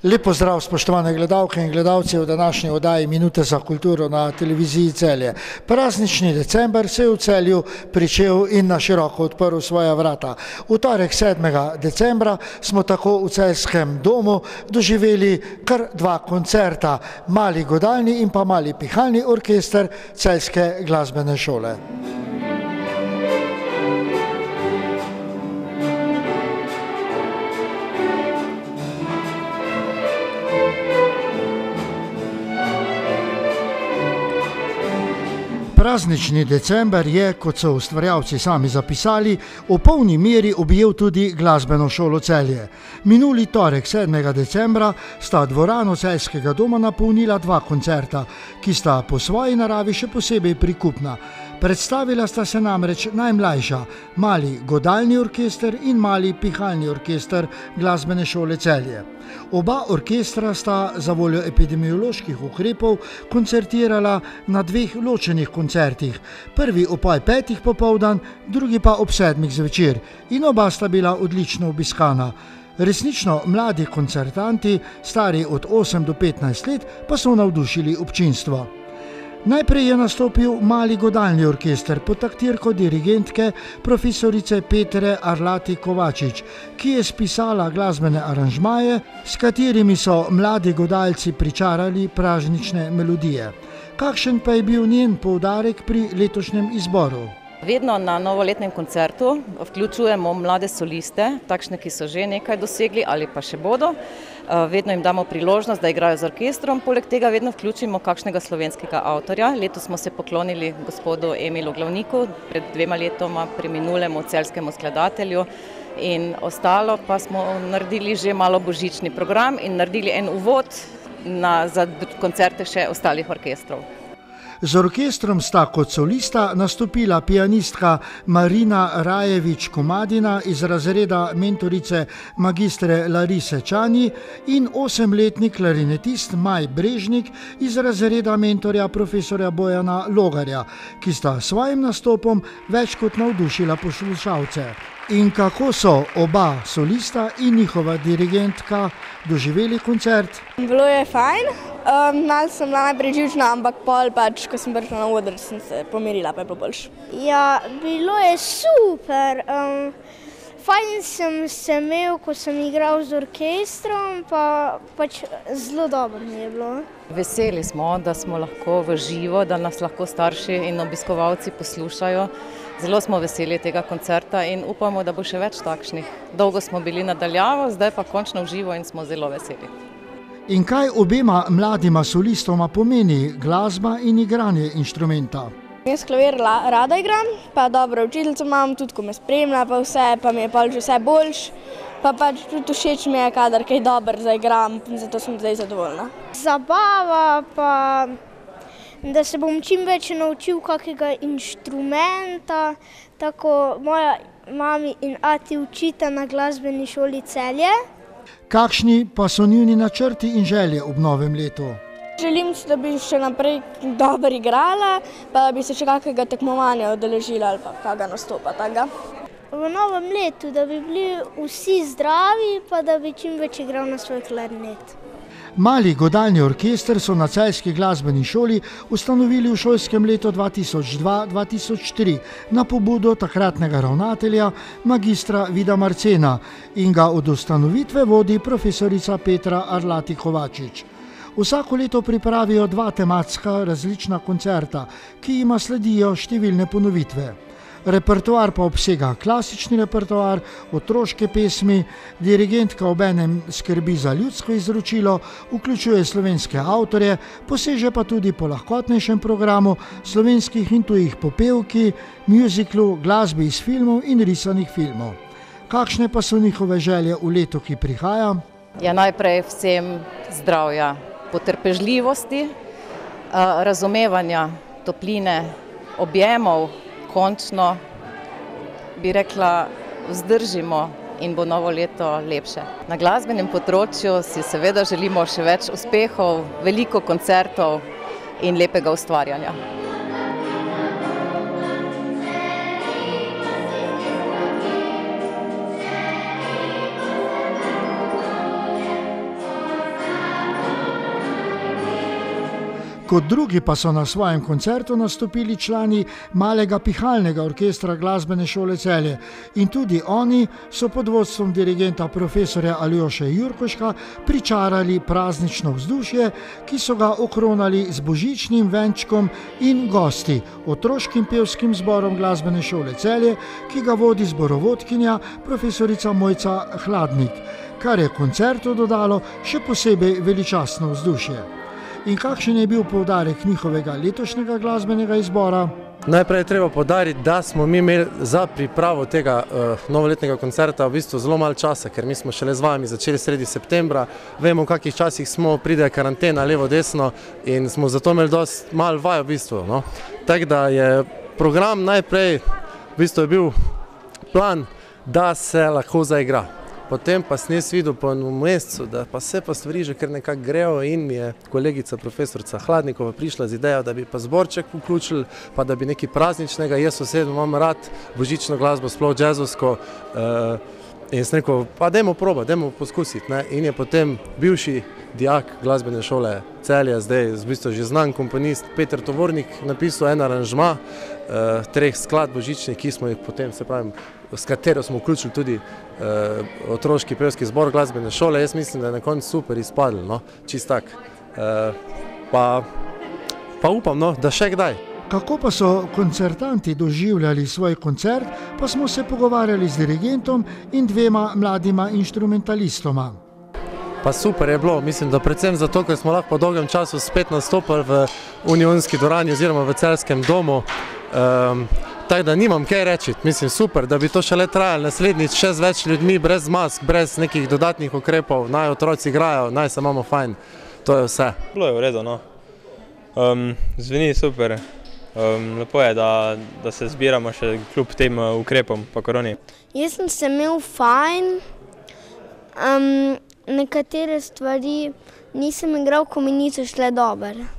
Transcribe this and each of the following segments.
Lep pozdrav, spoštovane gledalke in gledalci v današnji oddaji Minute za kulturo na televiziji Celje. Praznični december se je v Celju pričel in na široko odprl svoja vrata. V torek 7. decembra smo tako v Celjskem domu doživeli kar dva koncerta, Mali godalni in pa Mali pihalni orkester Celjske glasbene šole. Praznični december je, kot so ustvarjalci sami zapisali, v polni meri objel tudi glasbeno šolo Celje. Minuli torek 7. decembra sta dvorano Celjskega doma napolnila dva koncerta, ki sta po svoji naravi še posebej prikupna. Predstavila sta se namreč najmlajša, Mali godalni orkester in Mali pihalni orkester glasbene šole Celje. Oba orkestra sta za voljo epidemioloških ukrepov koncertirala na dveh ločenih koncertih. Prvi ob 5:30 popoldan, drugi pa ob 7. zvečer. In oba sta bila odlično obiskana. Resnično mladi koncertanti, stari od 8 do 15 let, pa so navdušili občinstvo. Najprej je nastopil Mali godalni orkester pod taktirko dirigentke profesorice Petre Arlati Kovačič, ki je spisala glasbene aranžmaje, s katerimi so mladi godalci pričarali praznične melodije. Kakšen pa je bil njen poudarek pri letošnjem izboru? Vedno na novoletnem koncertu vključujemo mlade soliste, takšne, ki so že nekaj dosegli ali pa še bodo. Vedno jim damo priložnost, da igrajo z orkestrom, poleg tega vedno vključimo kakšnega slovenskega avtorja. Letos smo se poklonili gospodu Emilu Glavniku, pred 2 letoma preminulemu celjskemu skladatelju, in ostalo pa smo naredili že malo božični program in naredili en uvod za koncerte še ostalih orkestrov. Z orkestrom sta kot solista nastopila pianistka Marina Rajevič-Komadina iz razreda mentorice magistre Larise Čani in 8-letni klarinetist Maj Brežnik iz razreda mentorja profesorja Bojana Logarja, ki sta s svojim nastopom več kot navdušila poslušalce. In kako so oba solista in njihova dirigentka doživeli koncert? Bilo je fajn, malo sem bila najprej živčna, ampak pol pač, ko sem prišla na oder, sem se pomirila, pa je bilo boljše. Ja, bilo je super, fajn sem se imel, ko sem igral z orkestrom, pa pač zelo dobro mi je bilo. Veseli smo, da smo lahko v živo, da nas lahko starši in obiskovalci poslušajo. Zelo smo veseli tega koncerta in upamo, da bo še več takšnih. Dolgo smo bili nadaljavo, zdaj pa končno v živo in smo zelo veseli. In kaj obema mladima solistoma pomeni glasba in igranje inštrumenta? Jaz klavir rada igram, pa dobro učiteljico imam, tudi ko me spremlja, pa vse, pa mi je pa že vse boljš. Pa pač tudi všeč mi je, kadar kaj dobro zaigram, zato sem zdaj zadovoljna. Zabava pa, da se bom čim več naučil kakega inštrumenta, tako moja mami in ati učita na glasbeni šoli Celje. Kakšni pa so njuni načrti in želje ob novem letu? Želim si, da bi še naprej dobro igrala, pa da bi se še kakega tekmovanja udeležila ali pa kakega nastopa takega. V novem letu, da bi bili vsi zdravi, pa da bi čim več igral na svoj klarinet. Mali godalni orkester so na Celjski glasbeni šoli ustanovili v šolskem letu 2002-2003 na pobudo takratnega ravnatelja magistra Vida Marcena in ga od ustanovitve vodi profesorica Petra Arlati Kovačič. Vsako leto pripravijo 2 tematska različna koncerta, ki jima sledijo številne ponovitve. Repertoar pa obsega klasični repertoar, otroške pesmi, dirigentka obenem skrbi za ljudsko izročilo, vključuje slovenske avtorje, poseže pa tudi po lahkotnejšem programu slovenskih in tujih popevki, mjuziklu, glasbi iz filmov in risanih filmov. Kakšne pa so njihove želje v letu, ki prihaja? Ja, najprej vsem zdravja, potrpežljivosti, razumevanja, topline, objemov, končno, bi rekla, vzdržimo in bo novo leto lepše. Na glasbenem področju si seveda želimo še več uspehov, veliko koncertov in lepega ustvarjanja. Kot drugi pa so na svojem koncertu nastopili člani Malega pihalnega orkestra Glasbene šole Celje in tudi oni so pod vodstvom dirigenta profesorja Aljoše Jurkoška pričarali praznično vzdušje, ki so ga okronali z božičnim venčkom in gosti, otroškim pevskim zborom Glasbene šole Celje, ki ga vodi zborovodkinja profesorica Mojca Hladnik, kar je koncertu dodalo še posebej veličastno vzdušje. In kakšen je bil poudarek njihovega letošnjega glasbenega izbora? Najprej je treba poudariti, da smo mi imeli za pripravo tega novoletnega koncerta v bistvu zelo malo časa, ker mi smo šele z vami začeli sredi septembra. Vemo, v kakih časih smo, pride karantena levo, desno in smo zato imeli dosti malo vaj v bistvu. No. Tako da je program najprej, v bistvu je bil plan, da se lahko zaigra. Potem pa sem jaz videl po enem mesecu, da pa se pa stvari že kar nekako grejo in mi je kolegica profesorica Hladnikova prišla z idejo, da bi pa zborček vključili, pa da bi nekaj prazničnega, jaz osebno imam rad božično glasbo, sploh jazzovsko, in sem rekel, pa dajmo probati, dajmo poskusiti. Ne? In je potem bivši dijak Glasbene šole Celje, zdaj v bistvu že znan komponist Peter Tovornik napisal en aranžma 3 skladb božičnih, ki smo jih potem, se pravim, s katero smo vključili tudi otroški pevski zbor Glasbene šole. Jaz mislim, da je na koncu super izpadlo, no? Čist tak. Pa upam, no, da še kdaj. Kako pa so koncertanti doživljali svoj koncert, pa smo se pogovarjali z dirigentom in 2 mladima inštrumentalistoma. Pa super je bilo, mislim, da predvsem zato, ker smo lahko po dolgem času spet nastopili v Unionski dvorani oziroma v Celjskem domu. Tako da nimam kaj reči, mislim super, da bi to šele trajalo naslednjič še z več ljudmi, brez mask, brez nekih dodatnih ukrepov, naj otroci igrajo, naj se imamo fajn, to je vse. Bilo je v redu, no. Zveni super, lepo je, da se zbiramo še kljub tem ukrepom pa koroni. Jaz sem se imel fajn, nekatere stvari nisem igral, ko mi niso šle dobro.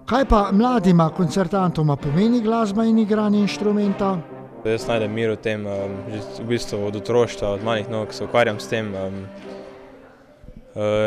Kaj pa mladima koncertantoma pomeni glasba in igranje inštrumenta? Jaz najdem mir v tem, v bistvu od otroštva, od malih nog se ukvarjam s tem,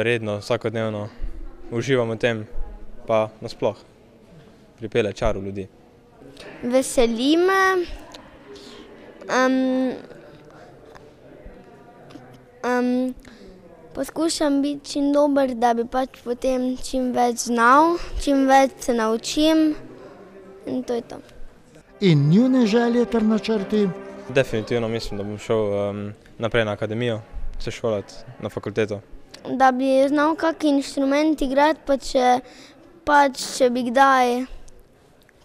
redno, vsakodnevno uživam v tem, pa nasploh pripelje čar v ljudi. Veseli me, poskušam biti čim dober, da bi pač potem čim več znal, čim več se naučim in to je to. In njune želje ter načrti? Definitivno mislim, da bom šel naprej na akademijo, se šolati na fakulteto. Da bi znal kak inštrument igrati, pa če bi kdaj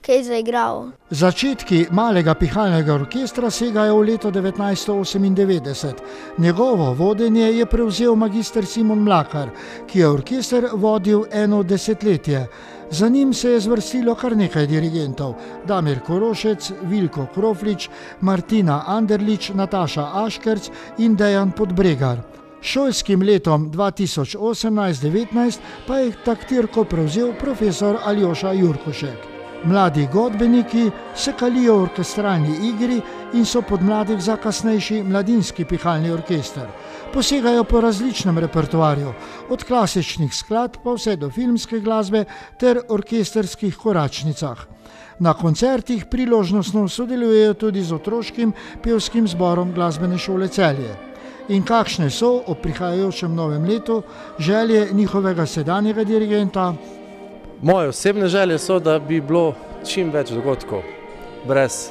kaj zaigral. Začetki Malega pihalnega orkestra segajo v leto 1998. Njegovo vodenje je prevzel magister Simon Mlakar, ki je orkester vodil 1 desetletje. Za njim se je zvrstilo kar nekaj dirigentov: Damir Korošec, Vilko Kroflič, Martina Anderlič, Nataša Aškerc in Dejan Podbregar. Šolskim letom 2018-19 pa je taktirko prevzel profesor Aljoša Jurkošek. Mladi godbeniki se kalijo v orkestralni igri in so podmladek za kasnejši mladinski pihalni orkester. Posegajo po različnem repertoarju, od klasičnih skladb pa vse do filmske glasbe ter orkestrskih koračnicah. Na koncertih priložnostno sodelujejo tudi z otroškim pevskim zborom Glasbene šole Celje. In kakšne so ob prihajajočem novem letu želje njihovega sedanjega dirigenta? Moje osebne želje so, da bi bilo čim več dogodkov, brez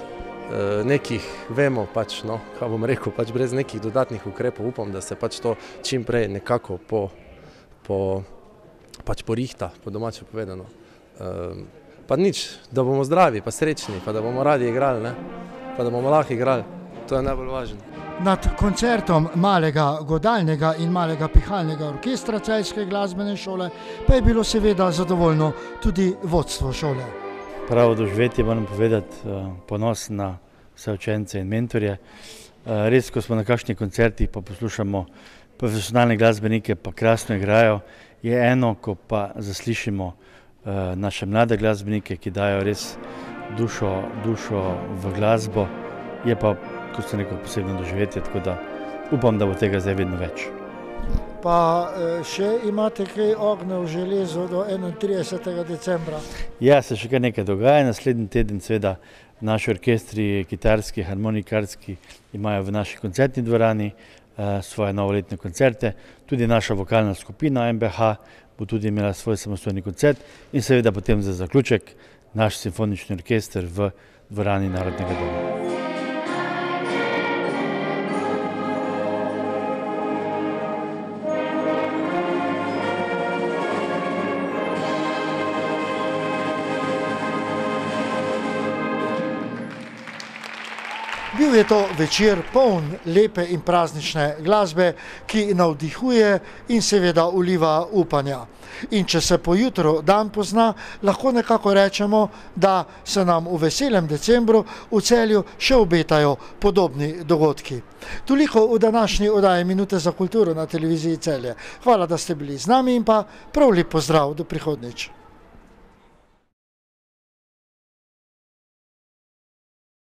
nekih, vemo pač, no, kaj bom rekel, pač brez nekih dodatnih ukrepov. Upam, da se pač to čim prej nekako porihta, po domače povedano. Pa nič, da bomo zdravi, pa srečni, pa da bomo radi igrali, ne? Pa da bomo lahko igrali, to je najbolj važno. Nad koncertom Malega godalnega in Malega pihalnega orkestra Celjske glasbene šole pa je bilo seveda zadovoljno tudi vodstvo šole. Pravo doživetje, moram povedati, ponosen na vse učence in mentorje. Res, ko smo na kakšnih koncertih pa poslušamo profesionalne glasbenike, pa krasno igrajo, je eno, ko pa zaslišimo naše mlade glasbenike, ki dajo res dušo v glasbo, je pa, kot sem rekel, posebno doživetje, tako da upam, da bo tega zdaj vedno več. Pa še imate kaj ognja v železu do 31. decembra? Ja, se še kar nekaj dogaja. Naslednji teden seveda naši orkestri, kitarski, harmonikarski, imajo v naši koncertni dvorani svoje novoletne koncerte. Tudi naša vokalna skupina MBH bo tudi imela svoj samostojni koncert in seveda potem za zaključek naš simfonični orkester v dvorani Narodnega doma. Bil je to večer poln lepe in praznične glasbe, ki navdihuje in seveda vliva upanja. In če se po jutru dan pozna, lahko nekako rečemo, da se nam v veselem decembru v Celju še obetajo podobni dogodki. Toliko v današnji oddaji Minute za kulturo na televiziji Celje. Hvala, da ste bili z nami in pa prav lep pozdrav do prihodnjič.